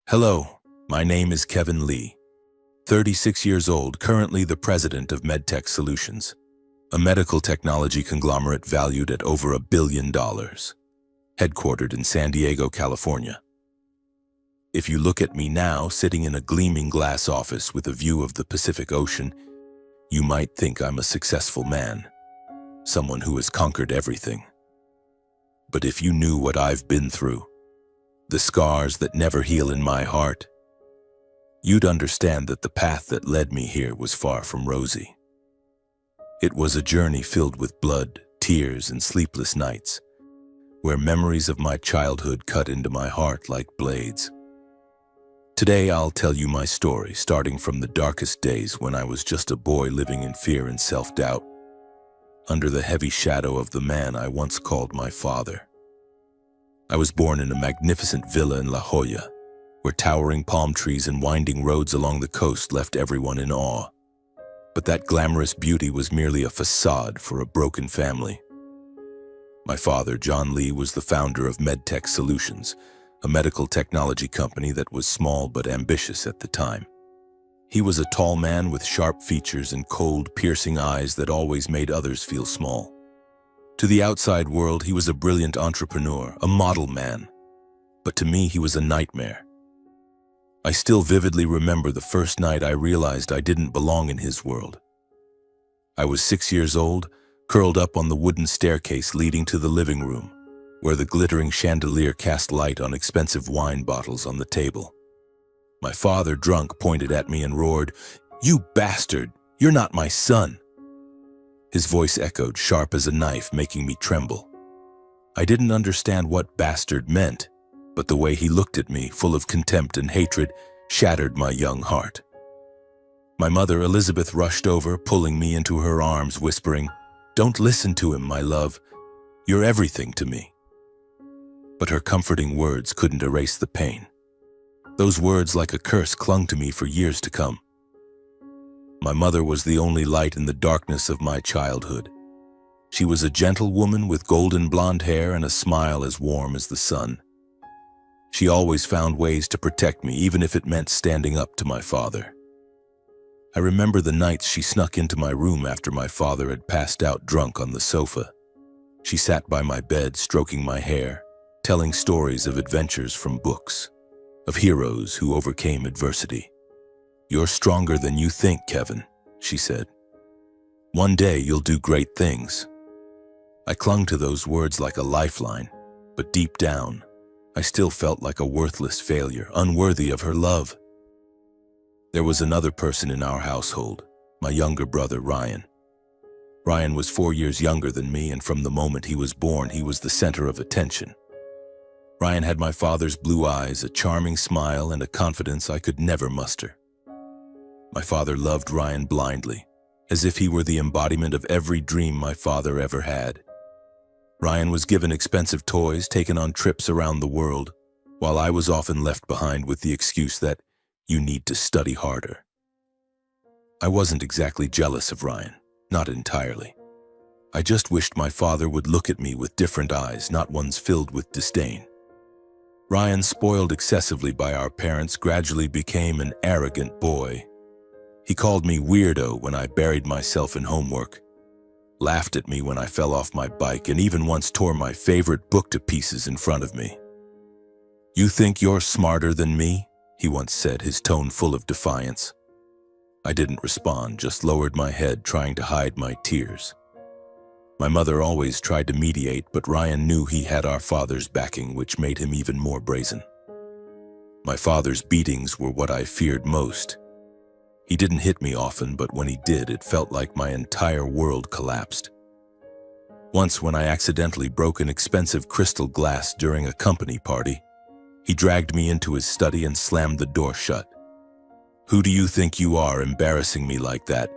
Hello, my name is Kevin Lee, 36 years old, currently the president of MedTech Solutions, a medical technology conglomerate valued at over $1 billion, headquartered in San Diego, California. If you look at me now, sitting in a gleaming glass office with a view of the Pacific Ocean, you might think I'm a successful man, someone who has conquered everything. But if you knew what I've been through, the scars that never heal in my heart, you'd understand that the path that led me here was far from rosy. It was a journey filled with blood, tears, and sleepless nights, where memories of my childhood cut into my heart like blades. Today I'll tell you my story, starting from the darkest days when I was just a boy living in fear and self-doubt, under the heavy shadow of the man I once called my father. I was born in a magnificent villa in La Jolla, where towering palm trees and winding roads along the coast left everyone in awe. But that glamorous beauty was merely a facade for a broken family. My father, John Lee, was the founder of MedTech Solutions, a medical technology company that was small but ambitious at the time. He was a tall man with sharp features and cold, piercing eyes that always made others feel small. To the outside world, he was a brilliant entrepreneur, a model man. But to me, he was a nightmare. I still vividly remember the first night I realized I didn't belong in his world. I was 6 years old, curled up on the wooden staircase leading to the living room, where the glittering chandelier cast light on expensive wine bottles on the table. My father, drunk, pointed at me and roared, "You bastard! You're not my son!" His voice echoed, sharp as a knife, making me tremble. I didn't understand what bastard meant, but the way he looked at me, full of contempt and hatred, shattered my young heart. My mother, Elizabeth, rushed over, pulling me into her arms, whispering, "Don't listen to him, my love. You're everything to me." But her comforting words couldn't erase the pain. Those words, like a curse, clung to me for years to come. My mother was the only light in the darkness of my childhood. She was a gentle woman with golden blonde hair and a smile as warm as the sun. She always found ways to protect me, even if it meant standing up to my father. I remember the nights she snuck into my room after my father had passed out drunk on the sofa. She sat by my bed, stroking my hair, telling stories of adventures from books, of heroes who overcame adversity. "You're stronger than you think, Kevin," she said. "One day you'll do great things." I clung to those words like a lifeline, but deep down, I still felt like a worthless failure, unworthy of her love. There was another person in our household, my younger brother, Ryan. Ryan was 4 years younger than me, and from the moment he was born, he was the center of attention. Ryan had my father's blue eyes, a charming smile, and a confidence I could never muster. My father loved Ryan blindly, as if he were the embodiment of every dream my father ever had. Ryan was given expensive toys, taken on trips around the world, while I was often left behind with the excuse that you need to study harder. I wasn't exactly jealous of Ryan, not entirely. I just wished my father would look at me with different eyes, not ones filled with disdain. Ryan, spoiled excessively by our parents, gradually became an arrogant boy. He called me weirdo when I buried myself in homework, laughed at me when I fell off my bike, and even once tore my favorite book to pieces in front of me. "You think you're smarter than me?" he once said, his tone full of defiance. I didn't respond, just lowered my head, trying to hide my tears. My mother always tried to mediate, but Ryan knew he had our father's backing, which made him even more brazen. My father's beatings were what I feared most. He didn't hit me often, but when he did, it felt like my entire world collapsed. Once, when I accidentally broke an expensive crystal glass during a company party, he dragged me into his study and slammed the door shut. "Who do you think you are, embarrassing me like that?"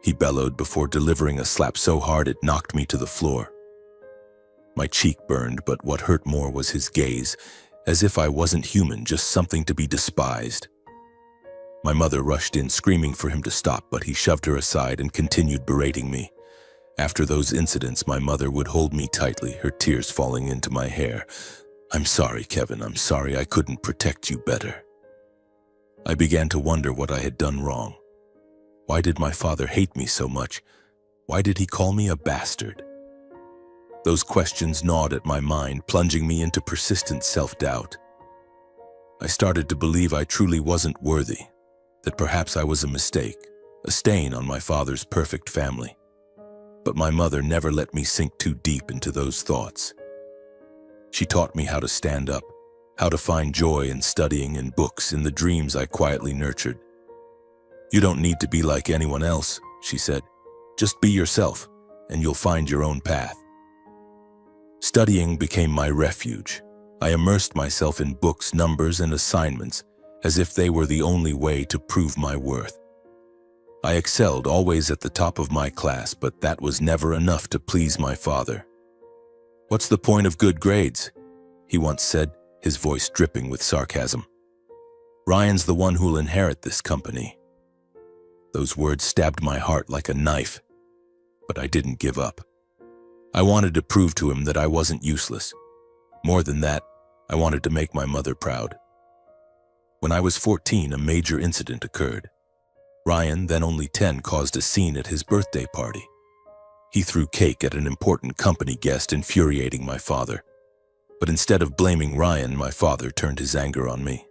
he bellowed before delivering a slap so hard it knocked me to the floor. My cheek burned, but what hurt more was his gaze, as if I wasn't human, just something to be despised. My mother rushed in, screaming for him to stop, but he shoved her aside and continued berating me. After those incidents, my mother would hold me tightly, her tears falling into my hair. I'm sorry, Kevin. I'm sorry I couldn't protect you better. I began to wonder what I had done wrong. Why did my father hate me so much? Why did he call me a bastard? Those questions gnawed at my mind, plunging me into persistent self-doubt. I started to believe I truly wasn't worthy, that perhaps I was a mistake, a stain on my father's perfect family. But my mother never let me sink too deep into those thoughts. She taught me how to stand up, how to find joy in studying, in books, in the dreams I quietly nurtured. You don't need to be like anyone else, she said. Just be yourself, and you'll find your own path. Studying became my refuge. I immersed myself in books, numbers, and assignments as if they were the only way to prove my worth. I excelled, always at the top of my class, but that was never enough to please my father. "What's the point of good grades?" he once said, his voice dripping with sarcasm. "Ryan's the one who'll inherit this company." Those words stabbed my heart like a knife, but I didn't give up. I wanted to prove to him that I wasn't useless. More than that, I wanted to make my mother proud. When I was 14, a major incident occurred. Ryan, then only 10, caused a scene at his birthday party. He threw cake at an important company guest, infuriating my father. But instead of blaming Ryan, my father turned his anger on me.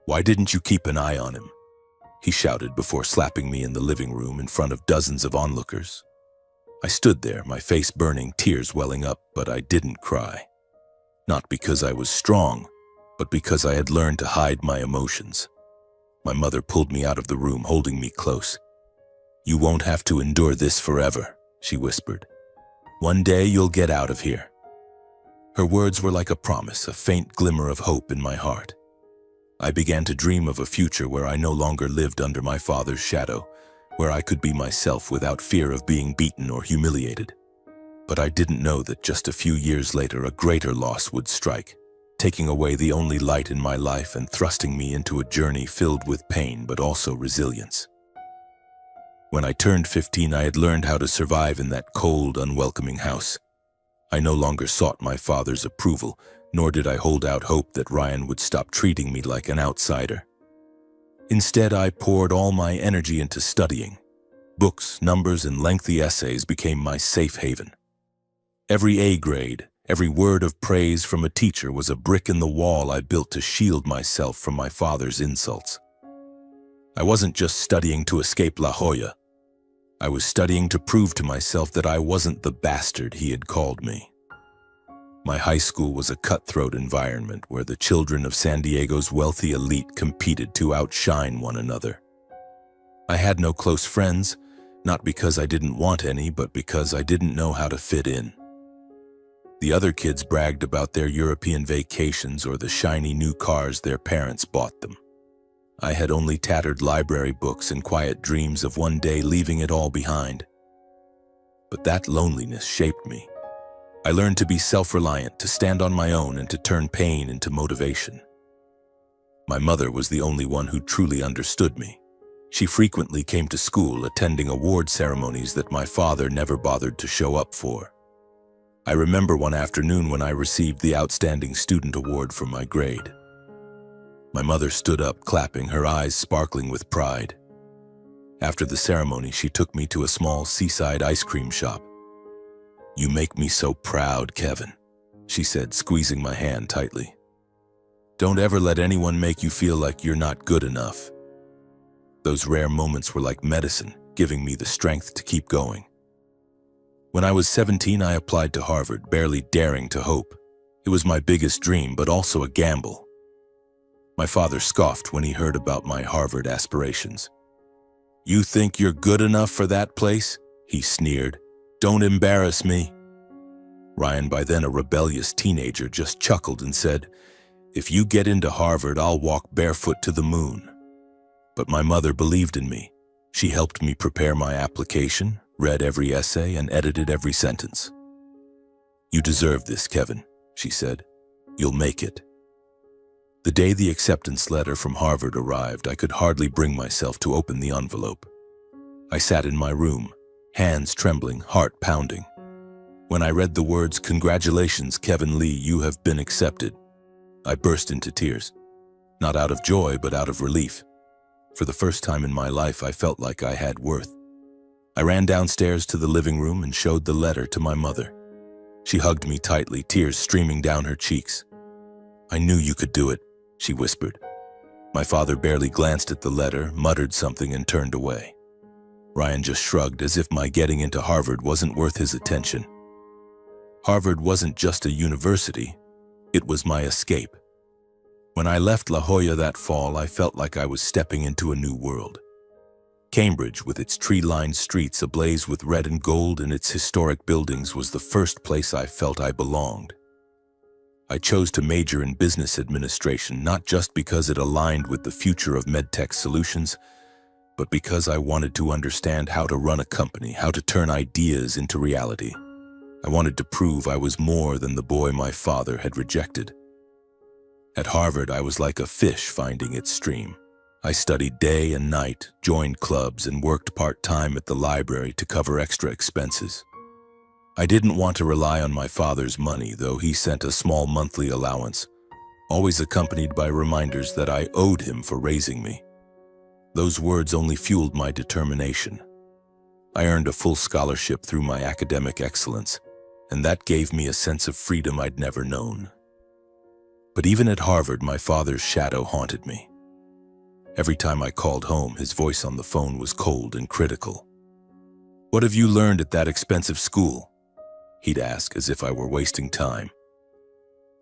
"Why didn't you keep an eye on him?" he shouted before slapping me in the living room in front of dozens of onlookers. I stood there, my face burning, tears welling up, but I didn't cry. Not because I was strong, but because I had learned to hide my emotions. My mother pulled me out of the room, holding me close. "You won't have to endure this forever," she whispered. "One day you'll get out of here." Her words were like a promise, a faint glimmer of hope in my heart. I began to dream of a future where I no longer lived under my father's shadow, where I could be myself without fear of being beaten or humiliated. But I didn't know that just a few years later a greater loss would strike, taking away the only light in my life and thrusting me into a journey filled with pain but also resilience. When I turned 15, I had learned how to survive in that cold, unwelcoming house. I no longer sought my father's approval, nor did I hold out hope that Ryan would stop treating me like an outsider. Instead, I poured all my energy into studying. Books, numbers, and lengthy essays became my safe haven. Every A grade, every word of praise from a teacher was a brick in the wall I built to shield myself from my father's insults. I wasn't just studying to escape La Jolla. I was studying to prove to myself that I wasn't the bastard he had called me. My high school was a cutthroat environment where the children of San Diego's wealthy elite competed to outshine one another. I had no close friends, not because I didn't want any, but because I didn't know how to fit in. The other kids bragged about their European vacations or the shiny new cars their parents bought them. I had only tattered library books and quiet dreams of one day leaving it all behind. But that loneliness shaped me. I learned to be self-reliant, to stand on my own, and to turn pain into motivation. My mother was the only one who truly understood me. She frequently came to school, attending award ceremonies that my father never bothered to show up for. I remember one afternoon when I received the Outstanding Student Award for my grade. My mother stood up, clapping, her eyes sparkling with pride. After the ceremony, she took me to a small seaside ice cream shop. "You make me so proud, Kevin," she said, squeezing my hand tightly. "Don't ever let anyone make you feel like you're not good enough." Those rare moments were like medicine, giving me the strength to keep going. When I was 17, I applied to Harvard, barely daring to hope. It was my biggest dream, but also a gamble. My father scoffed when he heard about my Harvard aspirations. "You think you're good enough for that place?" he sneered. "Don't embarrass me." Ryan, by then a rebellious teenager, just chuckled and said, "If you get into Harvard, I'll walk barefoot to the moon." But my mother believed in me. She helped me prepare my application, read every essay, and edited every sentence. "You deserve this, Kevin," she said. "You'll make it." The day the acceptance letter from Harvard arrived, I could hardly bring myself to open the envelope. I sat in my room, hands trembling, heart pounding. When I read the words, "Congratulations, Kevin Lee, you have been accepted," I burst into tears. Not out of joy, but out of relief. For the first time in my life, I felt like I had worth. I ran downstairs to the living room and showed the letter to my mother. She hugged me tightly, tears streaming down her cheeks. "I knew you could do it," she whispered. My father barely glanced at the letter, muttered something, and turned away. Ryan just shrugged, as if my getting into Harvard wasn't worth his attention. Harvard wasn't just a university, it was my escape. When I left La Jolla that fall, I felt like I was stepping into a new world. Cambridge, with its tree-lined streets ablaze with red and gold and its historic buildings, was the first place I felt I belonged. I chose to major in business administration, not just because it aligned with the future of medtech solutions, but because I wanted to understand how to run a company, how to turn ideas into reality. I wanted to prove I was more than the boy my father had rejected. At Harvard, I was like a fish finding its stream. I studied day and night, joined clubs, and worked part-time at the library to cover extra expenses. I didn't want to rely on my father's money, though he sent a small monthly allowance, always accompanied by reminders that I owed him for raising me. Those words only fueled my determination. I earned a full scholarship through my academic excellence, and that gave me a sense of freedom I'd never known. But even at Harvard, my father's shadow haunted me. Every time I called home, his voice on the phone was cold and critical. "What have you learned at that expensive school?" he'd ask, as if I were wasting time.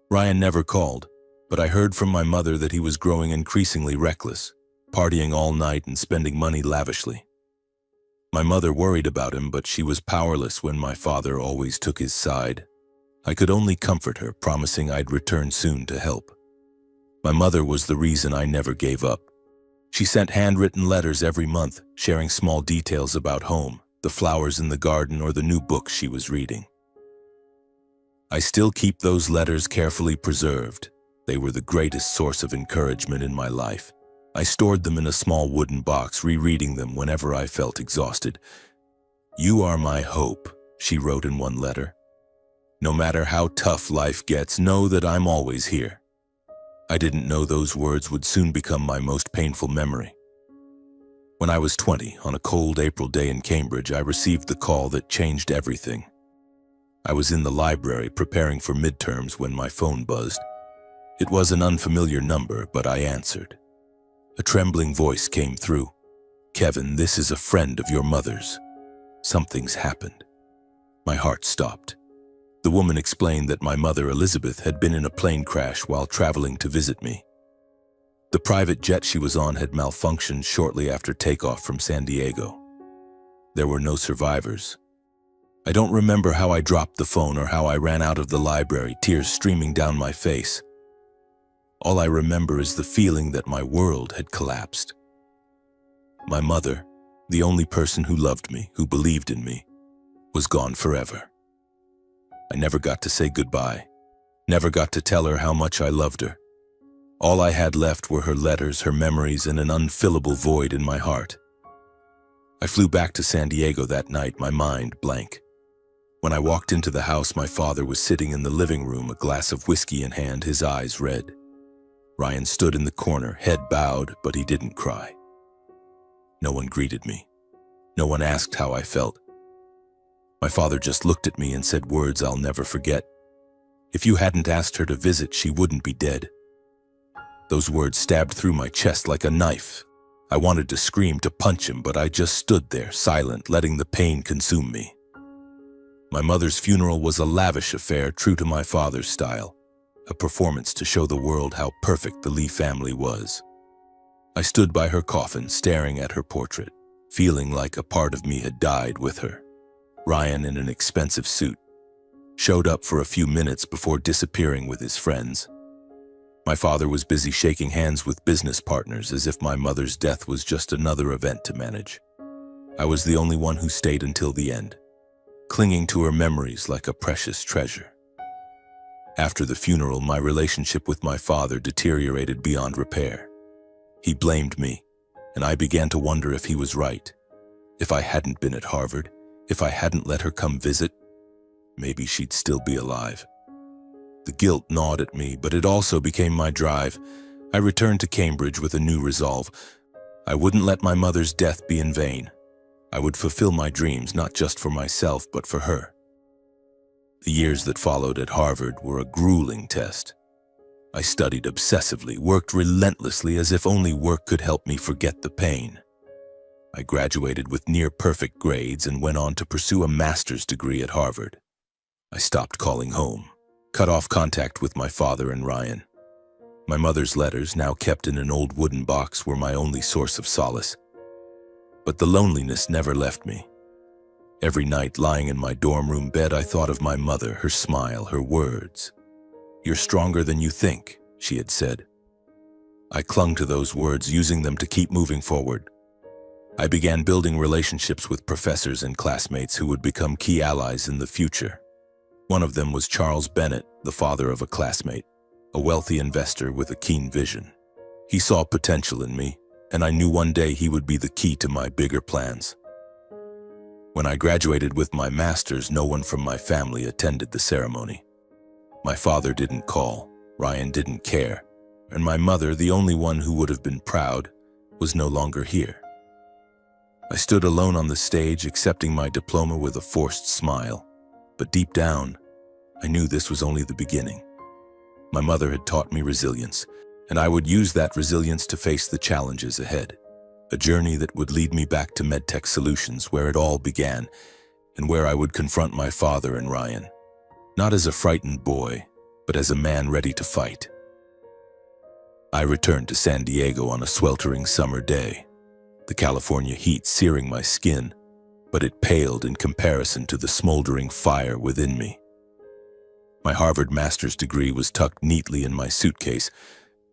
Ryan never called, but I heard from my mother that he was growing increasingly reckless, partying all night and spending money lavishly. My mother worried about him, but she was powerless when my father always took his side. I could only comfort her, promising I'd return soon to help. My mother was the reason I never gave up. She sent handwritten letters every month, sharing small details about home, the flowers in the garden, or the new books she was reading. I still keep those letters carefully preserved. They were the greatest source of encouragement in my life. I stored them in a small wooden box, rereading them whenever I felt exhausted. "You are my hope," she wrote in one letter. "No matter how tough life gets, know that I'm always here." I didn't know those words would soon become my most painful memory. When I was 20, on a cold April day in Cambridge, I received the call that changed everything. I was in the library preparing for midterms when my phone buzzed. It was an unfamiliar number, but I answered. A trembling voice came through. "Kevin, this is a friend of your mother's. Something's happened." My heart stopped. The woman explained that my mother, Elizabeth, had been in a plane crash while traveling to visit me. The private jet she was on had malfunctioned shortly after takeoff from San Diego. There were no survivors. I don't remember how I dropped the phone or how I ran out of the library, tears streaming down my face. All I remember is the feeling that my world had collapsed. My mother, the only person who loved me, who believed in me, was gone forever. I never got to say goodbye, never got to tell her how much I loved her. All I had left were her letters, her memories, and an unfillable void in my heart. I flew back to San Diego that night, my mind blank. When I walked into the house, my father was sitting in the living room, a glass of whiskey in hand, his eyes red. Ryan stood in the corner, head bowed, but he didn't cry. No one greeted me. No one asked how I felt. My father just looked at me and said words I'll never forget. "If you hadn't asked her to visit, she wouldn't be dead." Those words stabbed through my chest like a knife. I wanted to scream, to punch him, but I just stood there, silent, letting the pain consume me. My mother's funeral was a lavish affair, true to my father's style, a performance to show the world how perfect the Lee family was. I stood by her coffin, staring at her portrait, feeling like a part of me had died with her. Ryan, in an expensive suit, showed up for a few minutes before disappearing with his friends. My father was busy shaking hands with business partners, as if my mother's death was just another event to manage. I was the only one who stayed until the end, clinging to her memories like a precious treasure. After the funeral, my relationship with my father deteriorated beyond repair. He blamed me, and I began to wonder if he was right. If I hadn't been at Harvard, if I hadn't let her come visit, maybe she'd still be alive. The guilt gnawed at me, but it also became my drive. I returned to Cambridge with a new resolve. I wouldn't let my mother's death be in vain. I would fulfill my dreams, not just for myself, but for her. The years that followed at Harvard were a grueling test. I studied obsessively, worked relentlessly as if only work could help me forget the pain. I graduated with near-perfect grades and went on to pursue a master's degree at Harvard. I stopped calling home, cut off contact with my father and Ryan. My mother's letters, now kept in an old wooden box, were my only source of solace. But the loneliness never left me. Every night, lying in my dorm room bed, I thought of my mother, her smile, her words. "You're stronger than you think," she had said. I clung to those words, using them to keep moving forward. I began building relationships with professors and classmates who would become key allies in the future. One of them was Charles Bennett, the father of a classmate, a wealthy investor with a keen vision. He saw potential in me, and I knew one day he would be the key to my bigger plans. When I graduated with my master's, no one from my family attended the ceremony. My father didn't call, Ryan didn't care, and my mother, the only one who would have been proud, was no longer here. I stood alone on the stage, accepting my diploma with a forced smile, but deep down, I knew this was only the beginning. My mother had taught me resilience, and I would use that resilience to face the challenges ahead. A journey that would lead me back to MedTech Solutions, where it all began, and where I would confront my father and Ryan, not as a frightened boy, but as a man ready to fight. I returned to San Diego on a sweltering summer day, the California heat searing my skin, but it paled in comparison to the smoldering fire within me. My Harvard master's degree was tucked neatly in my suitcase,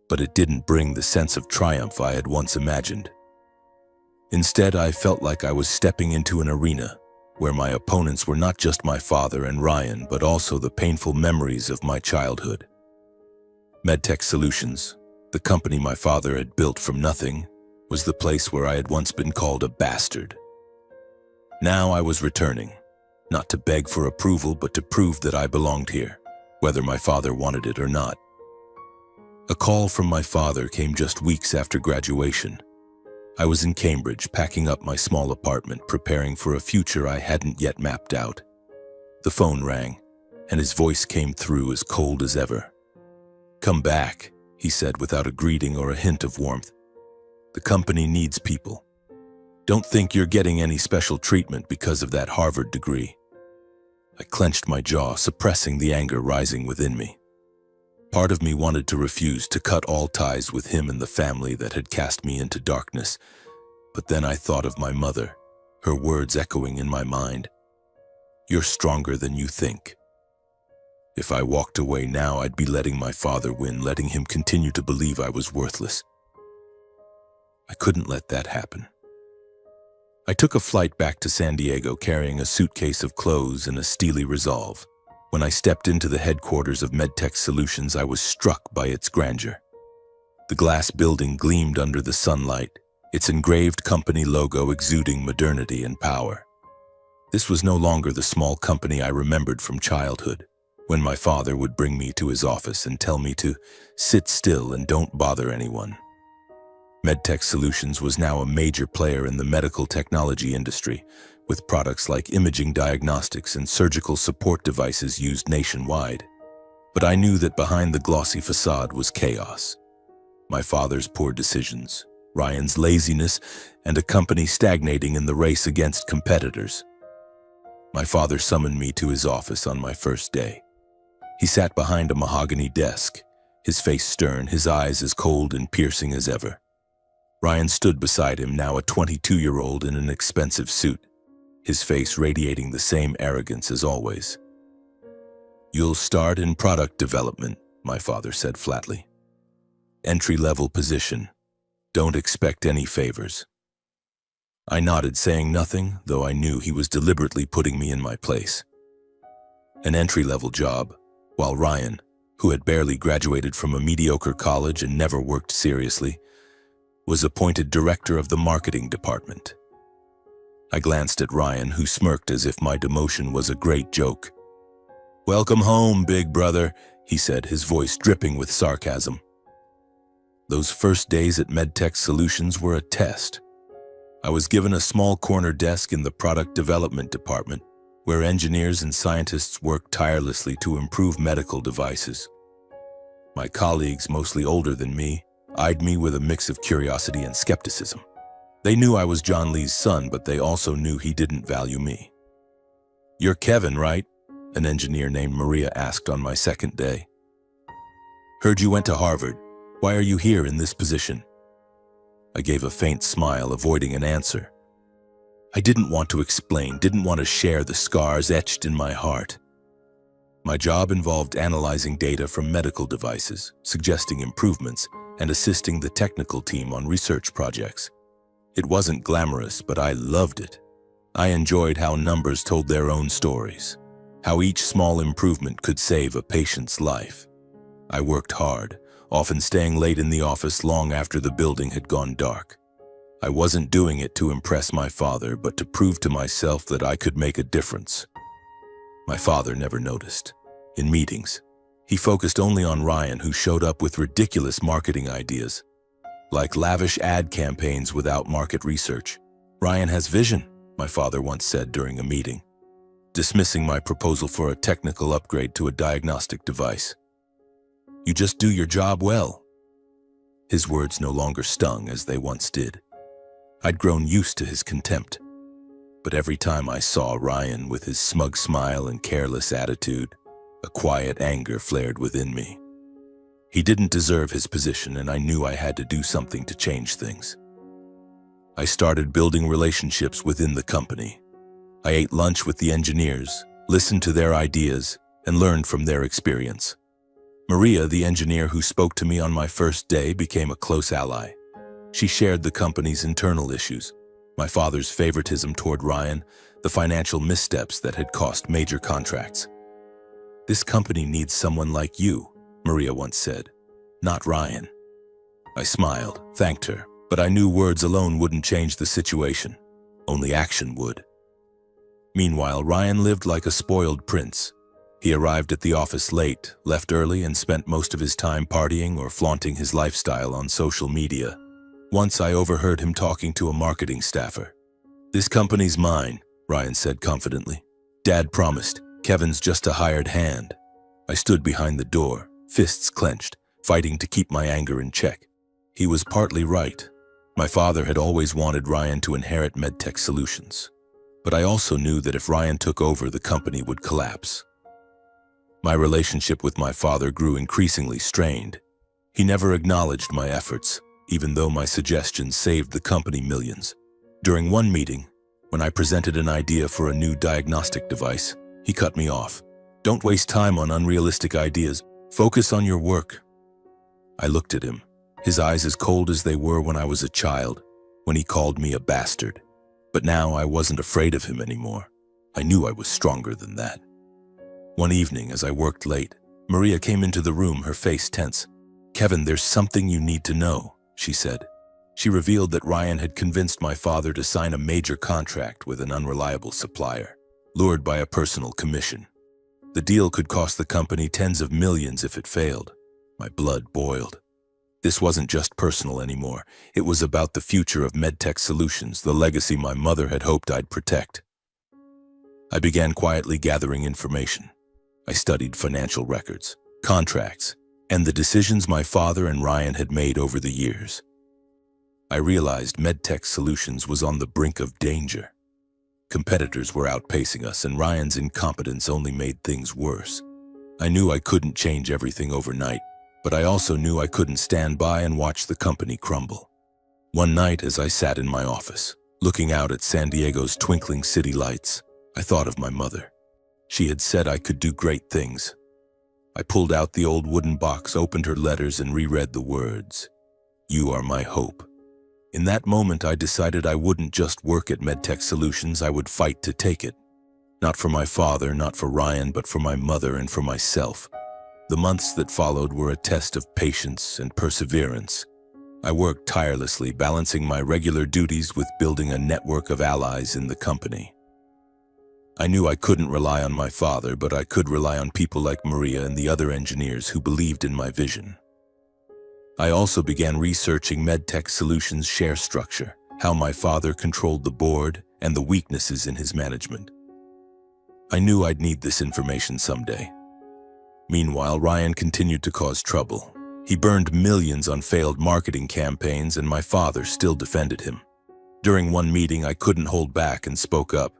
but it didn't bring the sense of triumph I had once imagined. Instead, I felt like I was stepping into an arena where my opponents were not just my father and Ryan, but also the painful memories of my childhood. MedTech Solutions, the company my father had built from nothing, was the place where I had once been called a bastard. Now I was returning, not to beg for approval, but to prove that I belonged here, whether my father wanted it or not. A call from my father came just weeks after graduation. I was in Cambridge, packing up my small apartment, preparing for a future I hadn't yet mapped out. The phone rang, and his voice came through as cold as ever. "Come back," he said without a greeting or a hint of warmth. "The company needs people. Don't think you're getting any special treatment because of that Harvard degree." I clenched my jaw, suppressing the anger rising within me. Part of me wanted to refuse, to cut all ties with him and the family that had cast me into darkness. But then I thought of my mother, her words echoing in my mind. "You're stronger than you think." If I walked away now, I'd be letting my father win, letting him continue to believe I was worthless. I couldn't let that happen. I took a flight back to San Diego, carrying a suitcase of clothes and a steely resolve. When I stepped into the headquarters of MedTech Solutions, I was struck by its grandeur. The glass building gleamed under the sunlight, its engraved company logo exuding modernity and power. This was no longer the small company I remembered from childhood, when my father would bring me to his office and tell me to sit still and don't bother anyone. MedTech Solutions was now a major player in the medical technology industry, with products like imaging diagnostics and surgical support devices used nationwide. But I knew that behind the glossy facade was chaos. My father's poor decisions, Ryan's laziness, and a company stagnating in the race against competitors. My father summoned me to his office on my first day. He sat behind a mahogany desk, his face stern, his eyes as cold and piercing as ever. Ryan stood beside him, now a 22-year-old in an expensive suit, his face radiating the same arrogance as always. "You'll start in product development," my father said flatly. "Entry-level position. Don't expect any favors." I nodded, saying nothing, though I knew he was deliberately putting me in my place. An entry-level job, while Ryan, who had barely graduated from a mediocre college and never worked seriously, was appointed director of the marketing department. I glanced at Ryan, who smirked as if my demotion was a great joke. "Welcome home, big brother," he said, his voice dripping with sarcasm. Those first days at MedTech Solutions were a test. I was given a small corner desk in the product development department, where engineers and scientists worked tirelessly to improve medical devices. My colleagues, mostly older than me, eyed me with a mix of curiosity and skepticism. They knew I was John Lee's son, but they also knew he didn't value me. "You're Kevin, right?" an engineer named Maria asked on my second day. "Heard you went to Harvard. Why are you here in this position?" I gave a faint smile, avoiding an answer. I didn't want to explain, didn't want to share the scars etched in my heart. My job involved analyzing data from medical devices, suggesting improvements, and assisting the technical team on research projects. It wasn't glamorous, but I loved it. I enjoyed how numbers told their own stories, how each small improvement could save a patient's life. I worked hard, often staying late in the office long after the building had gone dark. I wasn't doing it to impress my father, but to prove to myself that I could make a difference. My father never noticed. In meetings, he focused only on Ryan, who showed up with ridiculous marketing ideas, like lavish ad campaigns without market research. "Ryan has vision," my father once said during a meeting, dismissing my proposal for a technical upgrade to a diagnostic device. "You just do your job well." His words no longer stung as they once did. I'd grown used to his contempt. But every time I saw Ryan with his smug smile and careless attitude, a quiet anger flared within me. He didn't deserve his position, and I knew I had to do something to change things. I started building relationships within the company. I ate lunch with the engineers, listened to their ideas, and learned from their experience. Maria, the engineer who spoke to me on my first day, became a close ally. She shared the company's internal issues, my father's favoritism toward Ryan, the financial missteps that had cost major contracts. "This company needs someone like you," Maria once said, "not Ryan." I smiled, thanked her, but I knew words alone wouldn't change the situation. Only action would. Meanwhile, Ryan lived like a spoiled prince. He arrived at the office late, left early, and spent most of his time partying or flaunting his lifestyle on social media. Once I overheard him talking to a marketing staffer. "This company's mine," Ryan said confidently. "Dad promised. Kevin's just a hired hand." I stood behind the door, fists clenched, fighting to keep my anger in check. He was partly right. My father had always wanted Ryan to inherit MedTech Solutions. But I also knew that if Ryan took over, the company would collapse. My relationship with my father grew increasingly strained. He never acknowledged my efforts, even though my suggestions saved the company millions. During one meeting, when I presented an idea for a new diagnostic device, he cut me off. "Don't waste time on unrealistic ideas. Focus on your work." I looked at him, his eyes as cold as they were when I was a child, when he called me a bastard. But now I wasn't afraid of him anymore. I knew I was stronger than that. One evening, as I worked late, Maria came into the room, her face tense. "Kevin, there's something you need to know," she said. She revealed that Ryan had convinced my father to sign a major contract with an unreliable supplier, lured by a personal commission. The deal could cost the company tens of millions if it failed. My blood boiled. This wasn't just personal anymore. It was about the future of MedTech Solutions, the legacy my mother had hoped I'd protect. I began quietly gathering information. I studied financial records, contracts, and the decisions my father and Ryan had made over the years. I realized MedTech Solutions was on the brink of danger. Competitors were outpacing us, and Ryan's incompetence only made things worse. I knew I couldn't change everything overnight, but I also knew I couldn't stand by and watch the company crumble. One night, as I sat in my office, looking out at San Diego's twinkling city lights, I thought of my mother. She had said I could do great things. I pulled out the old wooden box, opened her letters, and reread the words, "You are my hope." In that moment, I decided I wouldn't just work at MedTech Solutions, I would fight to take it. Not for my father, not for Ryan, but for my mother and for myself. The months that followed were a test of patience and perseverance. I worked tirelessly, balancing my regular duties with building a network of allies in the company. I knew I couldn't rely on my father, but I could rely on people like Maria and the other engineers who believed in my vision. I also began researching MedTech Solutions' share structure, how my father controlled the board, and the weaknesses in his management. I knew I'd need this information someday. Meanwhile, Ryan continued to cause trouble. He burned millions on failed marketing campaigns, and my father still defended him. During one meeting, I couldn't hold back and spoke up.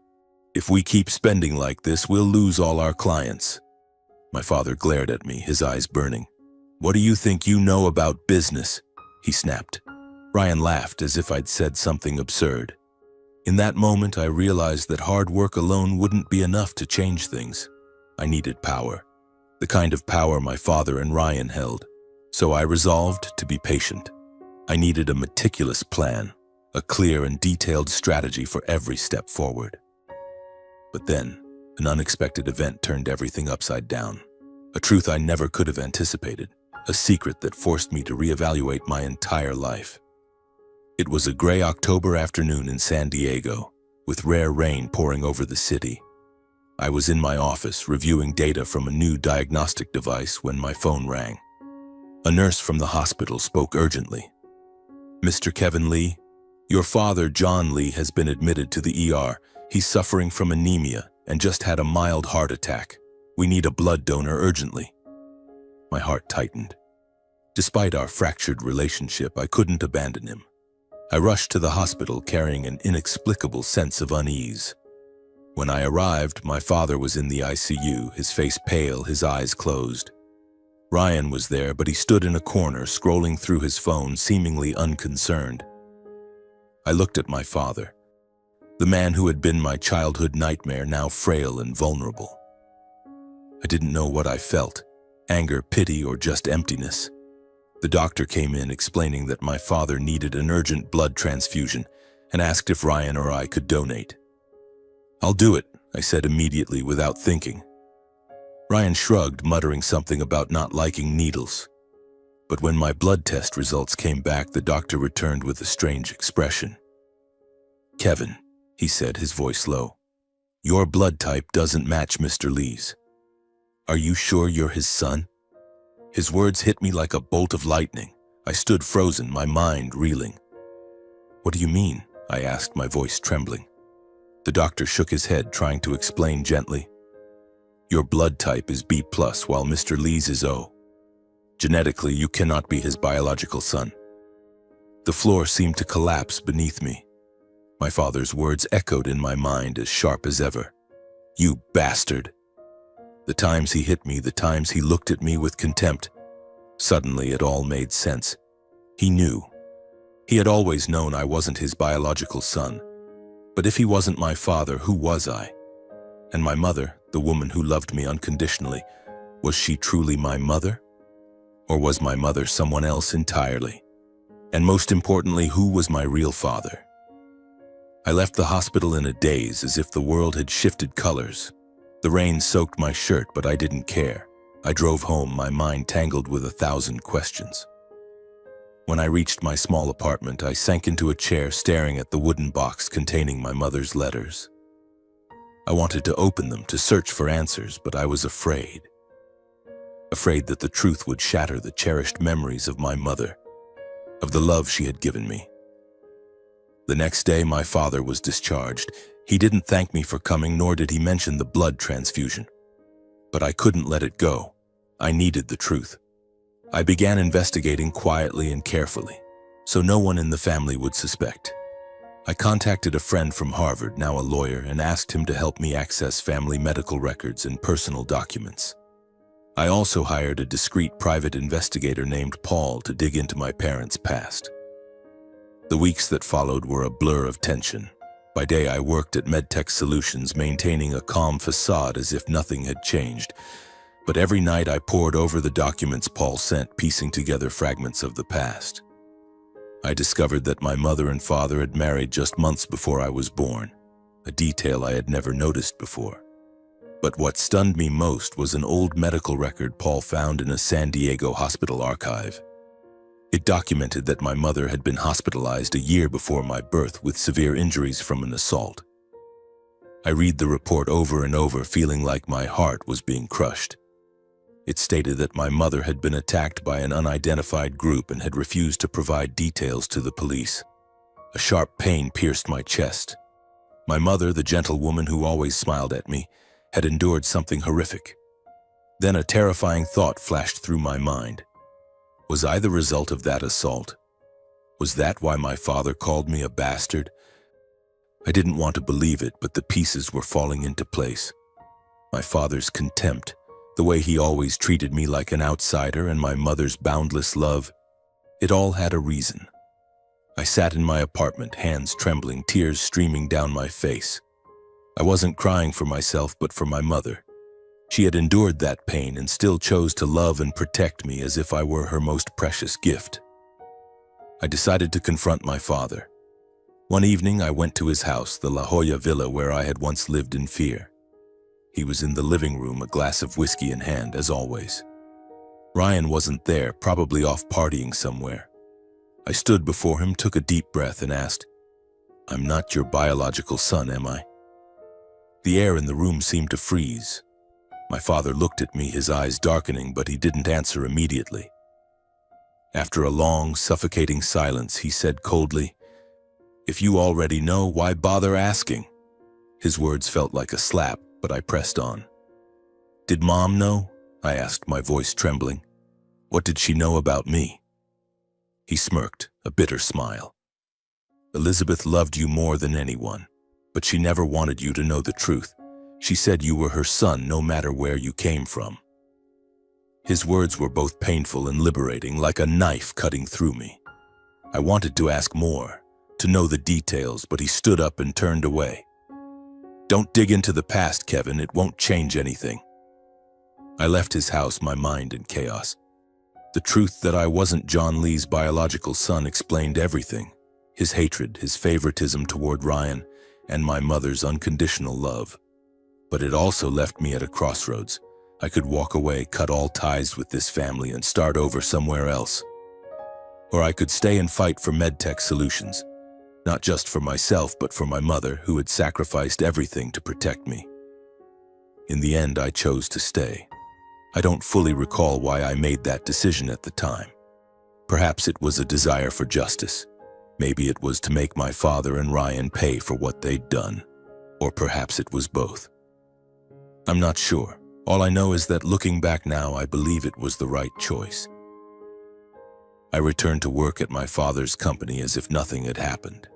"If we keep spending like this, we'll lose all our clients." My father glared at me, his eyes burning. "What do you think you know about business?" he snapped. Ryan laughed as if I'd said something absurd. In that moment, I realized that hard work alone wouldn't be enough to change things. I needed power, the kind of power my father and Ryan held. So I resolved to be patient. I needed a meticulous plan, a clear and detailed strategy for every step forward. But then, an unexpected event turned everything upside down. A truth I never could have anticipated, a secret that forced me to reevaluate my entire life. It was a gray October afternoon in San Diego, with rare rain pouring over the city. I was in my office reviewing data from a new diagnostic device when my phone rang. A nurse from the hospital spoke urgently. "Mr. Kevin Lee, your father, John Lee, has been admitted to the ER. He's suffering from anemia and just had a mild heart attack. We need a blood donor urgently." My heart tightened. Despite our fractured relationship, I couldn't abandon him. I rushed to the hospital carrying an inexplicable sense of unease. When I arrived, my father was in the ICU, his face pale, his eyes closed. Ryan was there, but he stood in a corner, scrolling through his phone, seemingly unconcerned. I looked at my father, the man who had been my childhood nightmare, now frail and vulnerable. I didn't know what I felt, anger, pity, or just emptiness. The doctor came in explaining that my father needed an urgent blood transfusion and asked if Ryan or I could donate. "I'll do it," I said immediately without thinking. Ryan shrugged, muttering something about not liking needles. But when my blood test results came back, the doctor returned with a strange expression. "Kevin," he said, his voice low, "your blood type doesn't match Mr. Lee's. Are you sure you're his son?" His words hit me like a bolt of lightning. I stood frozen, my mind reeling. "What do you mean?" I asked, my voice trembling. The doctor shook his head, trying to explain gently. "Your blood type is B+, while Mr. Lee's is O. Genetically, you cannot be his biological son." The floor seemed to collapse beneath me. My father's words echoed in my mind as sharp as ever. "You bastard!" The times he hit me, the times he looked at me with contempt. Suddenly, it all made sense. He knew. He had always known I wasn't his biological son. But if he wasn't my father, who was I? And my mother, the woman who loved me unconditionally, was she truly my mother? Or was my mother someone else entirely? And most importantly, who was my real father? I left the hospital in a daze, as if the world had shifted colors. The rain soaked my shirt, but I didn't care. I drove home, my mind tangled with 1,000 questions. When I reached my small apartment, I sank into a chair, staring at the wooden box containing my mother's letters. I wanted to open them, to search for answers, but I was afraid. Afraid that the truth would shatter the cherished memories of my mother, of the love she had given me. The next day, my father was discharged. He didn't thank me for coming, nor did he mention the blood transfusion. But I couldn't let it go. I needed the truth. I began investigating quietly and carefully, so no one in the family would suspect. I contacted a friend from Harvard, now a lawyer, and asked him to help me access family medical records and personal documents. I also hired a discreet private investigator named Paul to dig into my parents' past. The weeks that followed were a blur of tension. By day, I worked at MedTech Solutions, maintaining a calm facade as if nothing had changed. But every night I pored over the documents Paul sent, piecing together fragments of the past. I discovered that my mother and father had married just months before I was born, a detail I had never noticed before. But what stunned me most was an old medical record Paul found in a San Diego hospital archive. It documented that my mother had been hospitalized a year before my birth with severe injuries from an assault. I read the report over and over, feeling like my heart was being crushed. It stated that my mother had been attacked by an unidentified group and had refused to provide details to the police. A sharp pain pierced my chest. My mother, the gentle woman who always smiled at me, had endured something horrific. Then a terrifying thought flashed through my mind. Was I the result of that assault? Was that why my father called me a bastard? I didn't want to believe it, but the pieces were falling into place. My father's contempt, the way he always treated me like an outsider, and my mother's boundless love, it all had a reason. I sat in my apartment, hands trembling, tears streaming down my face. I wasn't crying for myself, but for my mother. She had endured that pain and still chose to love and protect me as if I were her most precious gift. I decided to confront my father. One evening, I went to his house, the La Jolla Villa where I had once lived in fear. He was in the living room, a glass of whiskey in hand, as always. Ryan wasn't there, probably off partying somewhere. I stood before him, took a deep breath, and asked, "I'm not your biological son, am I?" The air in the room seemed to freeze. My father looked at me, his eyes darkening, but he didn't answer immediately. After a long, suffocating silence, he said coldly, "If you already know, why bother asking?" His words felt like a slap, but I pressed on. "Did Mom know?" I asked, my voice trembling. "What did she know about me?" He smirked, a bitter smile. "Elizabeth loved you more than anyone, but she never wanted you to know the truth. She said you were her son no matter where you came from." His words were both painful and liberating, like a knife cutting through me. I wanted to ask more, to know the details, but he stood up and turned away. "Don't dig into the past, Kevin. It won't change anything." I left his house, my mind in chaos. The truth that I wasn't John Lee's biological son explained everything. His hatred, his favoritism toward Ryan, and my mother's unconditional love. But it also left me at a crossroads. I could walk away, cut all ties with this family, and start over somewhere else. Or I could stay and fight for MedTech Solutions. Not just for myself, but for my mother, who had sacrificed everything to protect me. In the end, I chose to stay. I don't fully recall why I made that decision at the time. Perhaps it was a desire for justice. Maybe it was to make my father and Ryan pay for what they'd done. Or perhaps it was both. I'm not sure. All I know is that looking back now, I believe it was the right choice. I returned to work at my father's company as if nothing had happened.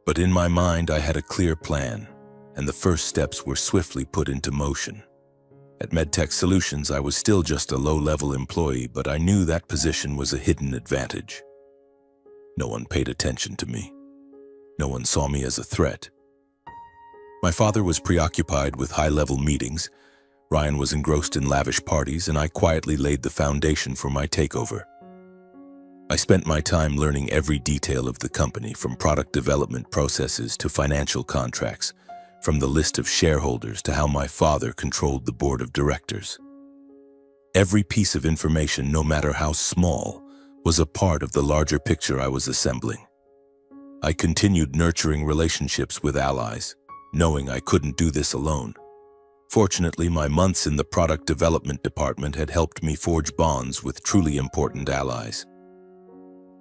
But in my mind, I had a clear plan, and the first steps were swiftly put into motion. At MedTech Solutions, I was still just a low-level employee, but I knew that position was a hidden advantage. No one paid attention to me. No one saw me as a threat. My father was preoccupied with high-level meetings, Ryan was engrossed in lavish parties, and I quietly laid the foundation for my takeover. I spent my time learning every detail of the company, from product development processes to financial contracts, from the list of shareholders to how my father controlled the board of directors. Every piece of information, no matter how small, was a part of the larger picture I was assembling. I continued nurturing relationships with allies, knowing I couldn't do this alone. Fortunately, my months in the product development department had helped me forge bonds with truly important allies.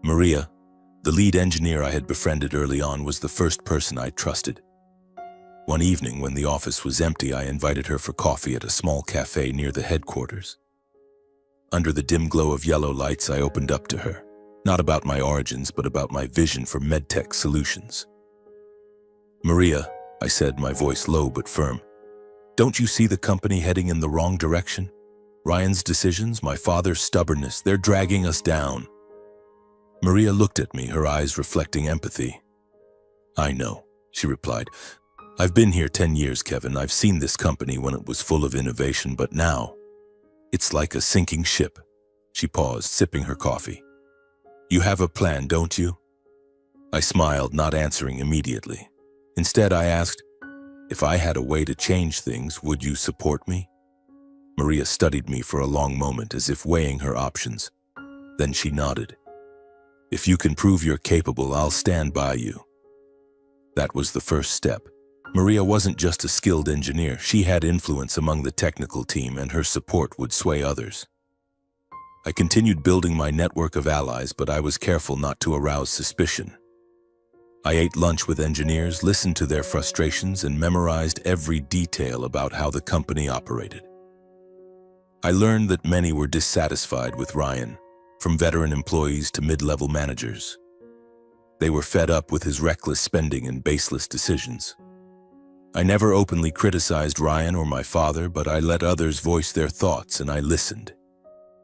Maria, the lead engineer I had befriended early on, was the first person I trusted. One evening, when the office was empty, I invited her for coffee at a small cafe near the headquarters. Under the dim glow of yellow lights, I opened up to her, not about my origins, but about my vision for MedTech Solutions. "Maria," I said, my voice low but firm, "don't you see the company heading in the wrong direction? Ryan's decisions, my father's stubbornness, they're dragging us down." Maria looked at me, her eyes reflecting empathy. "I know," she replied. "I've been here 10 years, Kevin. I've seen this company when it was full of innovation, but now, it's like a sinking ship." She paused, sipping her coffee. "You have a plan, don't you?" I smiled, not answering immediately. Instead, I asked, "If I had a way to change things, would you support me?" Maria studied me for a long moment, as if weighing her options. Then she nodded. "If you can prove you're capable, I'll stand by you." That was the first step. Maria wasn't just a skilled engineer, she had influence among the technical team, and her support would sway others. I continued building my network of allies, but I was careful not to arouse suspicion. I ate lunch with engineers, listened to their frustrations, and memorized every detail about how the company operated. I learned that many were dissatisfied with Ryan, from veteran employees to mid-level managers. They were fed up with his reckless spending and baseless decisions. I never openly criticized Ryan or my father, but I let others voice their thoughts and I listened.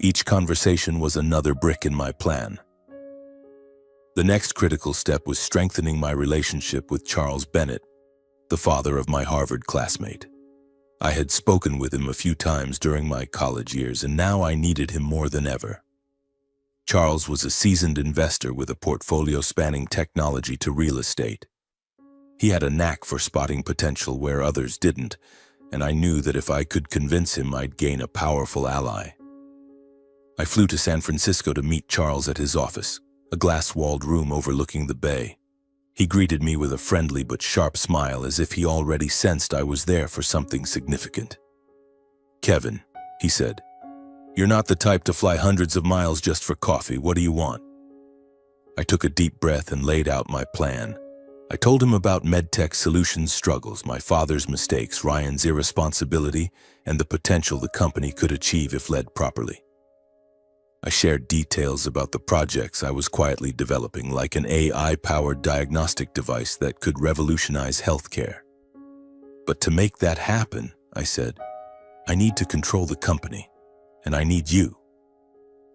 Each conversation was another brick in my plan. The next critical step was strengthening my relationship with Charles Bennett, the father of my Harvard classmate. I had spoken with him a few times during my college years, and now I needed him more than ever. Charles was a seasoned investor with a portfolio spanning technology to real estate. He had a knack for spotting potential where others didn't, and I knew that if I could convince him, I'd gain a powerful ally. I flew to San Francisco to meet Charles at his office, a glass-walled room overlooking the bay. He greeted me with a friendly but sharp smile, as if he already sensed I was there for something significant. "Kevin," he said, "you're not the type to fly hundreds of miles just for coffee. What do you want?" I took a deep breath and laid out my plan. I told him about MedTech Solutions' struggles, my father's mistakes, Ryan's irresponsibility, and the potential the company could achieve if led properly. I shared details about the projects I was quietly developing, like an AI-powered diagnostic device that could revolutionize healthcare. "But to make that happen," I said, "I need to control the company, and I need you."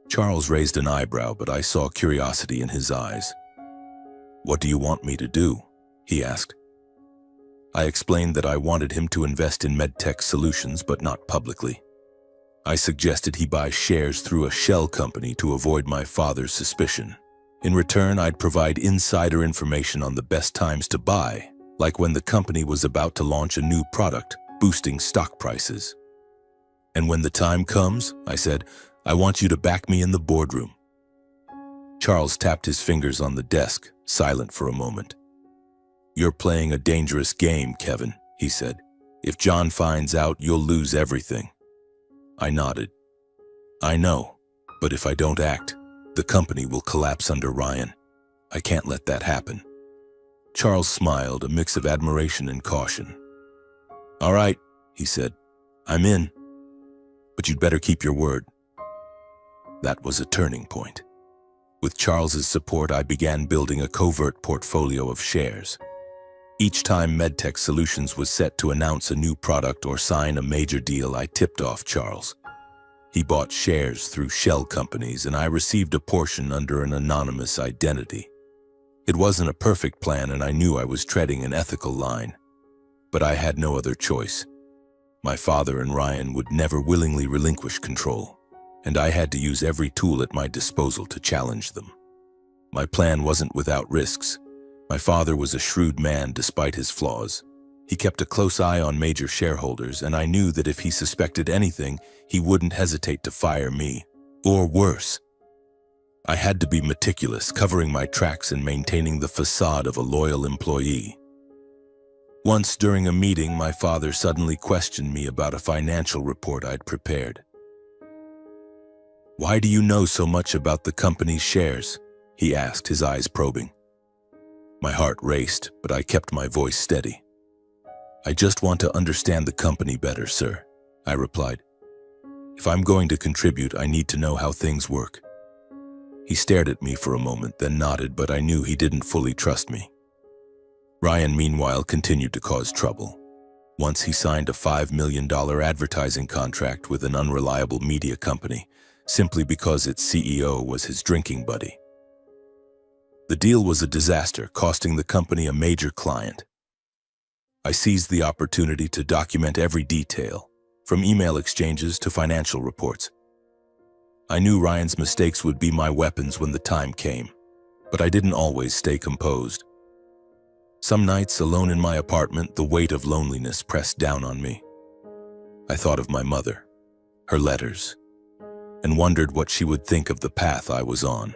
Charles raised an eyebrow, but I saw curiosity in his eyes. "What do you want me to do?" he asked. I explained that I wanted him to invest in MedTech Solutions, but not publicly. I suggested he buy shares through a shell company to avoid my father's suspicion. In return, I'd provide insider information on the best times to buy, like when the company was about to launch a new product, boosting stock prices. "And when the time comes," I said, "I want you to back me in the boardroom." Charles tapped his fingers on the desk, silent for a moment. "You're playing a dangerous game, Kevin," he said. "If John finds out, you'll lose everything." I nodded. "I know, but if I don't act, the company will collapse under Ryan. I can't let that happen." Charles smiled, a mix of admiration and caution. "All right," he said, "I'm in. But you'd better keep your word." That was a turning point. With Charles's support, I began building a covert portfolio of shares. Each time MedTech Solutions was set to announce a new product or sign a major deal, I tipped off Charles. He bought shares through shell companies, and I received a portion under an anonymous identity. It wasn't a perfect plan, and I knew I was treading an ethical line. But I had no other choice. My father and Ryan would never willingly relinquish control, and I had to use every tool at my disposal to challenge them. My plan wasn't without risks. My father was a shrewd man despite his flaws. He kept a close eye on major shareholders, and I knew that if he suspected anything, he wouldn't hesitate to fire me, or worse. I had to be meticulous, covering my tracks and maintaining the facade of a loyal employee. Once during a meeting, my father suddenly questioned me about a financial report I'd prepared. "Why do you know so much about the company's shares?" he asked, his eyes probing. My heart raced, but I kept my voice steady. "I just want to understand the company better, sir," I replied. "If I'm going to contribute, I need to know how things work." He stared at me for a moment, then nodded, but I knew he didn't fully trust me. Ryan, meanwhile, continued to cause trouble. Once he signed a $5 million advertising contract with an unreliable media company, simply because its CEO was his drinking buddy. The deal was a disaster, costing the company a major client. I seized the opportunity to document every detail, from email exchanges to financial reports. I knew Ryan's mistakes would be my weapons when the time came, but I didn't always stay composed. Some nights, alone in my apartment, the weight of loneliness pressed down on me. I thought of my mother, her letters, and wondered what she would think of the path I was on.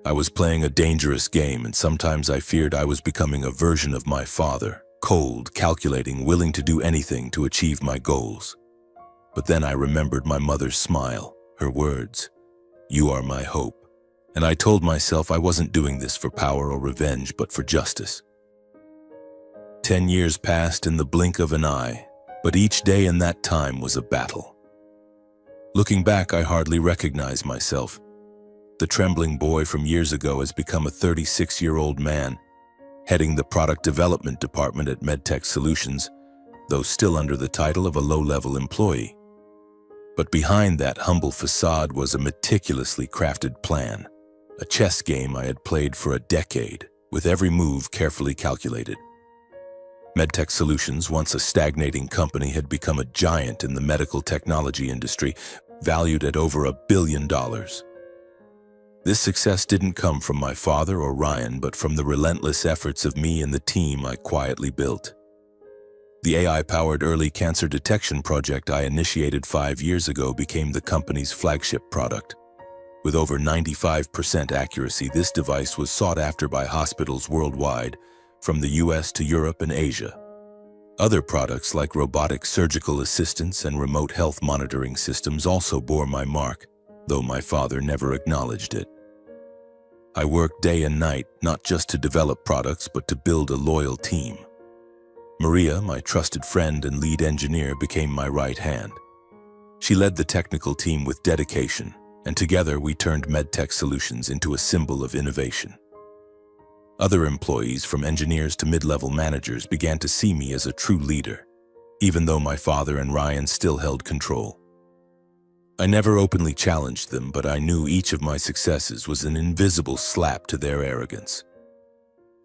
I was playing a dangerous game, and sometimes I feared I was becoming a version of my father, Cold, calculating, willing to do anything to achieve my goals. But then I remembered my mother's smile, her words, "You are my hope." And I told myself I wasn't doing this for power or revenge, but for justice. 10 years passed in the blink of an eye, but each day in that time was a battle. Looking back, I hardly recognize myself. The trembling boy from years ago has become a 36-year-old man, heading the product development department at MedTech Solutions, though still under the title of a low-level employee. But behind that humble facade was a meticulously crafted plan, a chess game I had played for a decade, with every move carefully calculated. MedTech Solutions, once a stagnating company, had become a giant in the medical technology industry, valued at over $1 billion. This success didn't come from my father or Ryan, but from the relentless efforts of me and the team I quietly built. The AI-powered early cancer detection project I initiated 5 years ago became the company's flagship product. With over 95% accuracy, this device was sought after by hospitals worldwide, from the US to Europe and Asia. Other products like robotic surgical assistants and remote health monitoring systems also bore my mark, though my father never acknowledged it. I worked day and night, not just to develop products, but to build a loyal team. Maria, my trusted friend and lead engineer, became my right hand. She led the technical team with dedication, and together we turned MedTech Solutions into a symbol of innovation. Other employees, from engineers to mid-level managers, began to see me as a true leader, even though my father and Ryan still held control. I never openly challenged them, but I knew each of my successes was an invisible slap to their arrogance.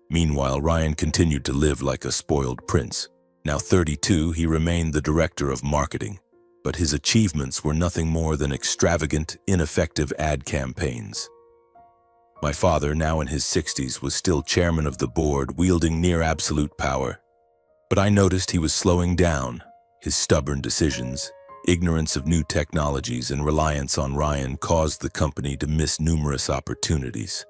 Meanwhile, Ryan continued to live like a spoiled prince. Now 32, he remained the director of marketing, but his achievements were nothing more than extravagant, ineffective ad campaigns. My father, now in his 60s, was still chairman of the board, wielding near absolute power. But I noticed he was slowing down. His stubborn decisions, ignorance of new technologies, and reliance on Ryan caused the company to miss numerous opportunities.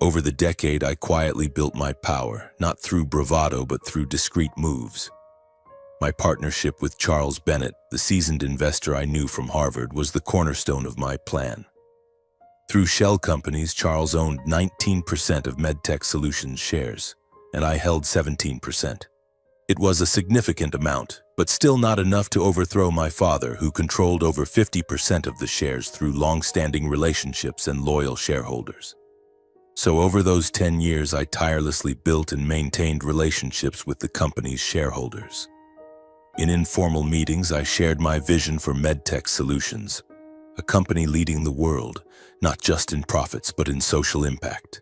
Over the decade, I quietly built my power, not through bravado, but through discreet moves. My partnership with Charles Bennett, the seasoned investor I knew from Harvard, was the cornerstone of my plan. Through shell companies, Charles owned 19% of MedTech Solutions shares, and I held 17%. It was a significant amount, but still not enough to overthrow my father, who controlled over 50% of the shares through long-standing relationships and loyal shareholders. So over those 10 years, I tirelessly built and maintained relationships with the company's shareholders. In informal meetings, I shared my vision for MedTech Solutions, a company leading the world, not just in profits, but in social impact.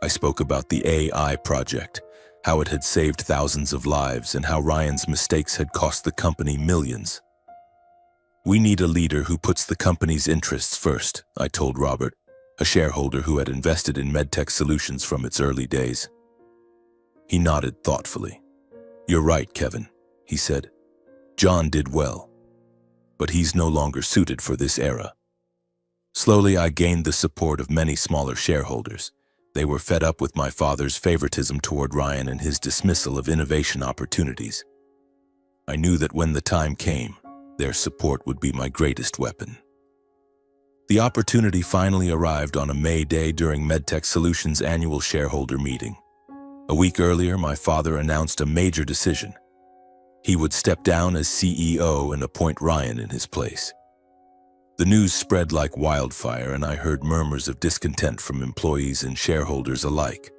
I spoke about the AI project, how it had saved thousands of lives, and how Ryan's mistakes had cost the company millions. "We need a leader who puts the company's interests first," I told Robert, a shareholder who had invested in MedTech Solutions from its early days. He nodded thoughtfully. "You're right, Kevin," he said. "John did well, but he's no longer suited for this era." Slowly, I gained the support of many smaller shareholders. They were fed up with my father's favoritism toward Ryan and his dismissal of innovation opportunities. I knew that when the time came, their support would be my greatest weapon. The opportunity finally arrived on a May day during MedTech Solutions' annual shareholder meeting. A week earlier, my father announced a major decision. He would step down as CEO and appoint Ryan in his place. The news spread like wildfire, and I heard murmurs of discontent from employees and shareholders alike.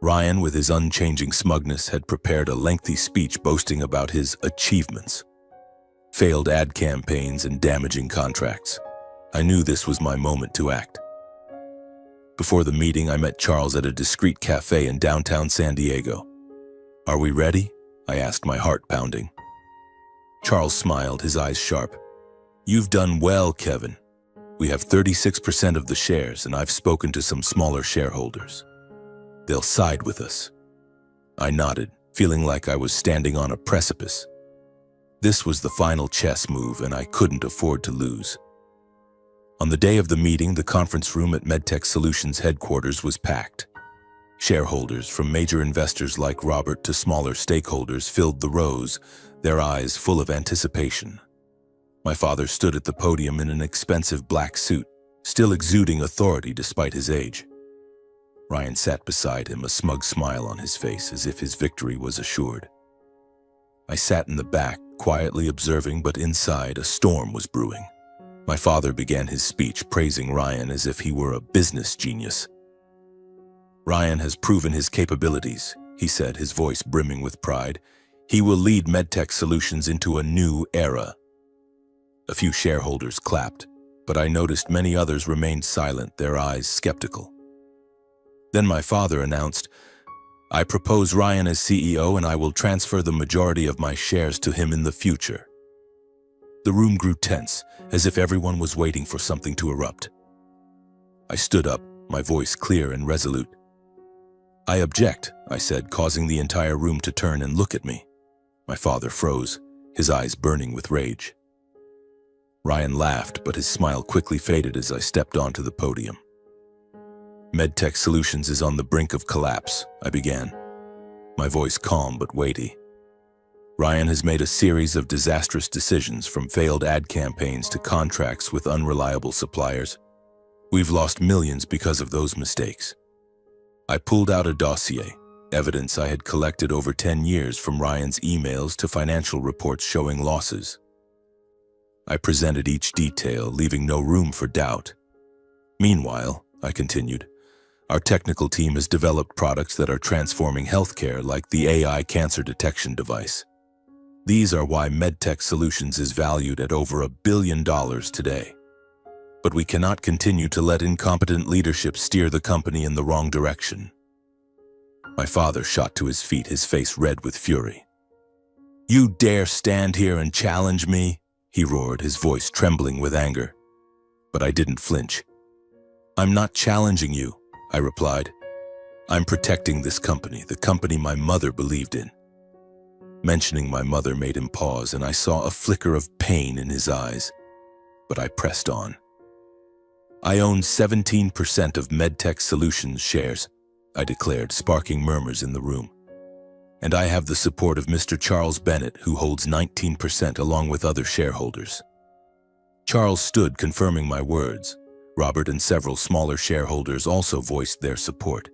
Ryan, with his unchanging smugness, had prepared a lengthy speech boasting about his achievements, failed ad campaigns, and damaging contracts. I knew this was my moment to act. Before the meeting, I met Charles at a discreet cafe in downtown San Diego. "Are we ready?" I asked, my heart pounding. Charles smiled, his eyes sharp. "You've done well, Kevin. We have 36% of the shares, and I've spoken to some smaller shareholders. They'll side with us." I nodded, feeling like I was standing on a precipice. This was the final chess move, and I couldn't afford to lose. On the day of the meeting, the conference room at MedTech Solutions headquarters was packed. Shareholders, from major investors like Robert to smaller stakeholders, filled the rows, their eyes full of anticipation. My father stood at the podium in an expensive black suit, still exuding authority despite his age. Ryan sat beside him, a smug smile on his face, as if his victory was assured. I sat in the back, quietly observing, but inside a storm was brewing. My father began his speech, praising Ryan as if he were a business genius. "Ryan has proven his capabilities," he said, his voice brimming with pride. "He will lead MedTech Solutions into a new era." A few shareholders clapped, but I noticed many others remained silent, their eyes skeptical. Then my father announced, "I propose Ryan as CEO, and I will transfer the majority of my shares to him in the future." The room grew tense, as if everyone was waiting for something to erupt. I stood up, my voice clear and resolute. "I object," I said, causing the entire room to turn and look at me. My father froze, his eyes burning with rage. Ryan laughed, but his smile quickly faded as I stepped onto the podium. "MedTech Solutions is on the brink of collapse," I began, my voice calm but weighty. "Ryan has made a series of disastrous decisions, from failed ad campaigns to contracts with unreliable suppliers. We've lost millions because of those mistakes." I pulled out a dossier, evidence I had collected over 10 years, from Ryan's emails to financial reports showing losses. I presented each detail, leaving no room for doubt. "Meanwhile," I continued, "our technical team has developed products that are transforming healthcare, like the AI cancer detection device. These are why MedTech Solutions is valued at over $1 billion today. But we cannot continue to let incompetent leadership steer the company in the wrong direction." My father shot to his feet, his face red with fury. "You dare stand here and challenge me?" he roared, his voice trembling with anger. But I didn't flinch. "I'm not challenging you," I replied. "I'm protecting this company, the company my mother believed in." Mentioning my mother made him pause, and I saw a flicker of pain in his eyes. But I pressed on. "I own 17% of MedTech Solutions shares," I declared, sparking murmurs in the room. "And I have the support of Mr. Charles Bennett, who holds 19% along with other shareholders." Charles stood, confirming my words. Robert and several smaller shareholders also voiced their support.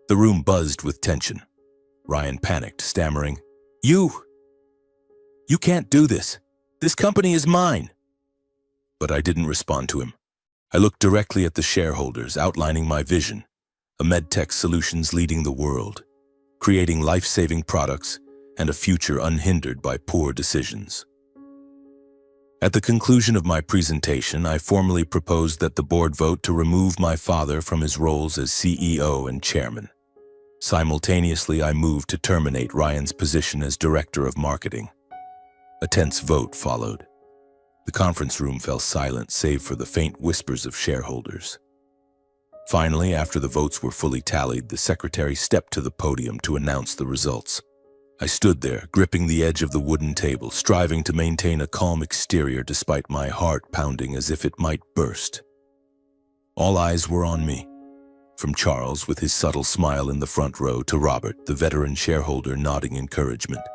The room buzzed with tension. Ryan panicked, stammering, You can't do this. This company is mine." But I didn't respond to him. I looked directly at the shareholders, outlining my vision: a MedTech Solutions leading the world, creating life-saving products, and a future unhindered by poor decisions. At the conclusion of my presentation, I formally proposed that the board vote to remove my father from his roles as CEO and chairman. Simultaneously, I moved to terminate Ryan's position as director of marketing. A tense vote followed. The conference room fell silent, save for the faint whispers of shareholders. Finally, after the votes were fully tallied, the secretary stepped to the podium to announce the results. I stood there, gripping the edge of the wooden table, striving to maintain a calm exterior despite my heart pounding as if it might burst. All eyes were on me, from Charles with his subtle smile in the front row to Robert, the veteran shareholder, nodding encouragement,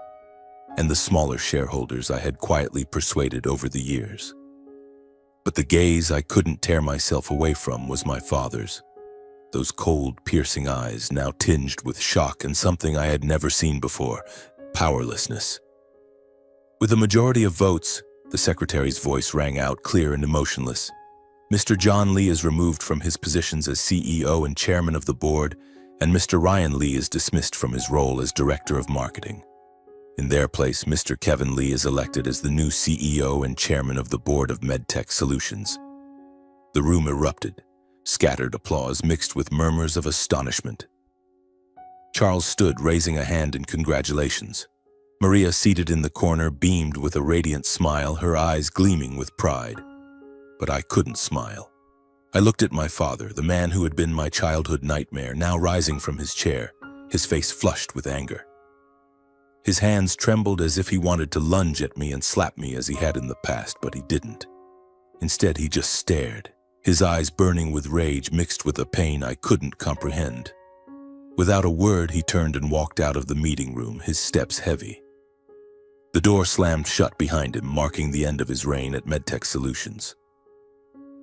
and the smaller shareholders I had quietly persuaded over the years. But the gaze I couldn't tear myself away from was my father's. Those cold, piercing eyes, now tinged with shock and something I had never seen before: powerlessness. With a majority of votes, the secretary's voice rang out, clear and emotionless. "Mr. John Lee is removed from his positions as CEO and chairman of the board, and Mr. Ryan Lee is dismissed from his role as director of marketing. In their place, Mr. Kevin Lee is elected as the new CEO and chairman of the board of MedTech Solutions." The room erupted. Scattered applause mixed with murmurs of astonishment. Charles stood, raising a hand in congratulations. Maria, seated in the corner, beamed with a radiant smile, her eyes gleaming with pride. But I couldn't smile. I looked at my father, the man who had been my childhood nightmare, now rising from his chair, his face flushed with anger. His hands trembled as if he wanted to lunge at me and slap me as he had in the past, but he didn't. Instead, he just stared, his eyes burning with rage mixed with a pain I couldn't comprehend. Without a word, he turned and walked out of the meeting room, his steps heavy. The door slammed shut behind him, marking the end of his reign at MedTech Solutions.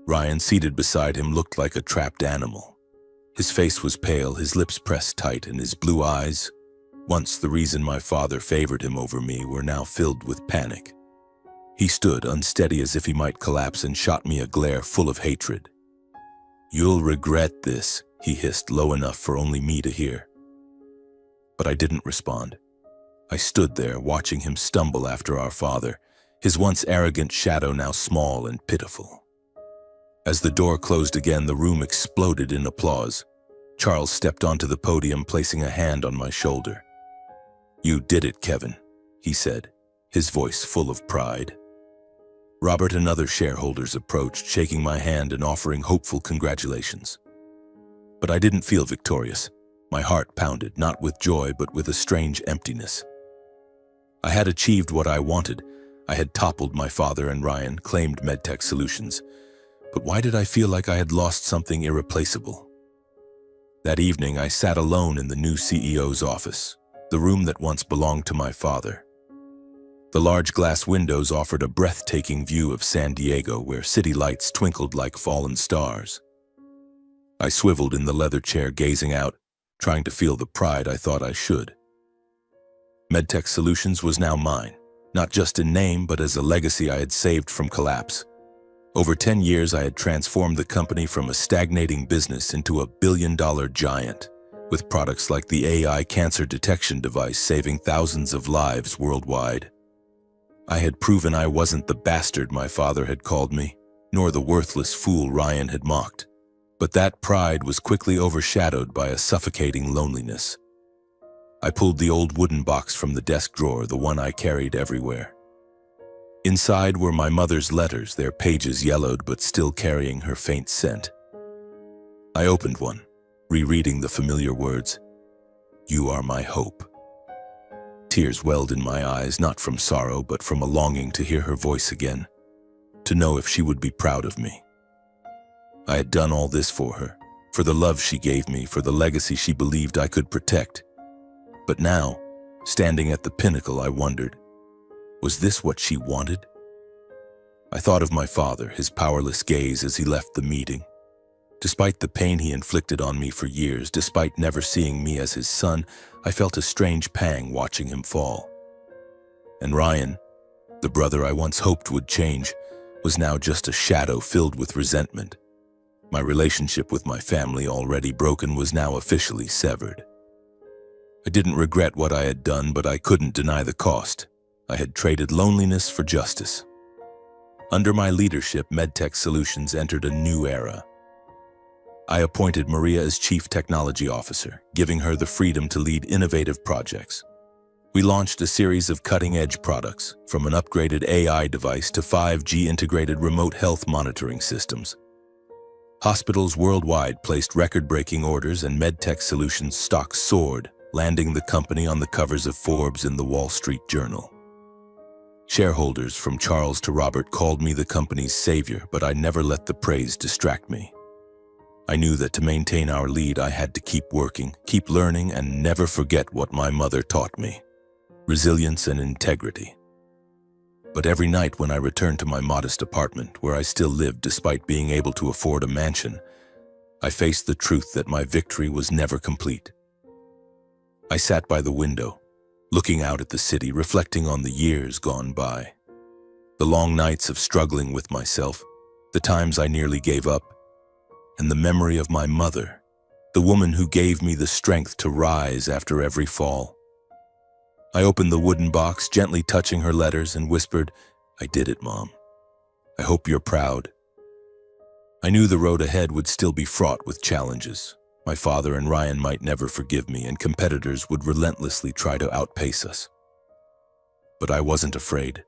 Ryan, seated beside him, looked like a trapped animal. His face was pale, his lips pressed tight, and his blue eyes, once the reason my father favored him over me, were now filled with panic. He stood, unsteady as if he might collapse, and shot me a glare full of hatred. "You'll regret this," he hissed, low enough for only me to hear. But I didn't respond. I stood there, watching him stumble after our father, his once arrogant shadow now small and pitiful. As the door closed again, the room exploded in applause. Charles stepped onto the podium, placing a hand on my shoulder. "You did it, Kevin," he said, his voice full of pride. Robert and other shareholders approached, shaking my hand and offering hopeful congratulations. But I didn't feel victorious. My heart pounded, not with joy, but with a strange emptiness. I had achieved what I wanted. I had toppled my father and Ryan, claimed MedTech Solutions. But why did I feel like I had lost something irreplaceable? That evening, I sat alone in the new CEO's office, the room that once belonged to my father. The large glass windows offered a breathtaking view of San Diego, where city lights twinkled like fallen stars. I swiveled in the leather chair, gazing out, trying to feel the pride I thought I should. MedTech Solutions was now mine, not just in name, but as a legacy I had saved from collapse. Over 10 years, I had transformed the company from a stagnating business into a billion-dollar giant, with products like the AI cancer detection device saving thousands of lives worldwide. I had proven I wasn't the bastard my father had called me, nor the worthless fool Ryan had mocked. But that pride was quickly overshadowed by a suffocating loneliness. I pulled the old wooden box from the desk drawer, the one I carried everywhere. Inside were my mother's letters, their pages yellowed but still carrying her faint scent. I opened one, rereading the familiar words, "You are my hope." Tears welled in my eyes, not from sorrow, but from a longing to hear her voice again, to know if she would be proud of me. I had done all this for her, for the love she gave me, for the legacy she believed I could protect. But now, standing at the pinnacle, I wondered, was this what she wanted? I thought of my father, his powerless gaze as he left the meeting. Despite the pain he inflicted on me for years, despite never seeing me as his son, I felt a strange pang watching him fall. And Ryan, the brother I once hoped would change, was now just a shadow filled with resentment. My relationship with my family, already broken, was now officially severed. I didn't regret what I had done, but I couldn't deny the cost. I had traded loneliness for justice. Under my leadership, MedTech Solutions entered a new era. I appointed Maria as Chief Technology Officer, giving her the freedom to lead innovative projects. We launched a series of cutting-edge products, from an upgraded AI device to 5G integrated remote health monitoring systems. Hospitals worldwide placed record-breaking orders, and MedTech Solutions stock soared, landing the company on the covers of Forbes and the Wall Street Journal. Shareholders, from Charles to Robert, called me the company's savior, but I never let the praise distract me. I knew that to maintain our lead, I had to keep working, keep learning, and never forget what my mother taught me: resilience and integrity. But every night when I returned to my modest apartment, where I still lived despite being able to afford a mansion, I faced the truth that my victory was never complete. I sat by the window, looking out at the city, reflecting on the years gone by. The long nights of struggling with myself, the times I nearly gave up, and the memory of my mother, the woman who gave me the strength to rise after every fall. I opened the wooden box, gently touching her letters, and whispered, "I did it, Mom. I hope you're proud." I knew the road ahead would still be fraught with challenges. My father and Ryan might never forgive me, and competitors would relentlessly try to outpace us. But I wasn't afraid.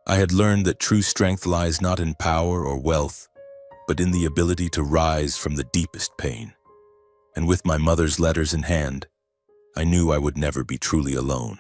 I had learned that true strength lies not in power or wealth, but in the ability to rise from the deepest pain. And with my mother's letters in hand, I knew I would never be truly alone.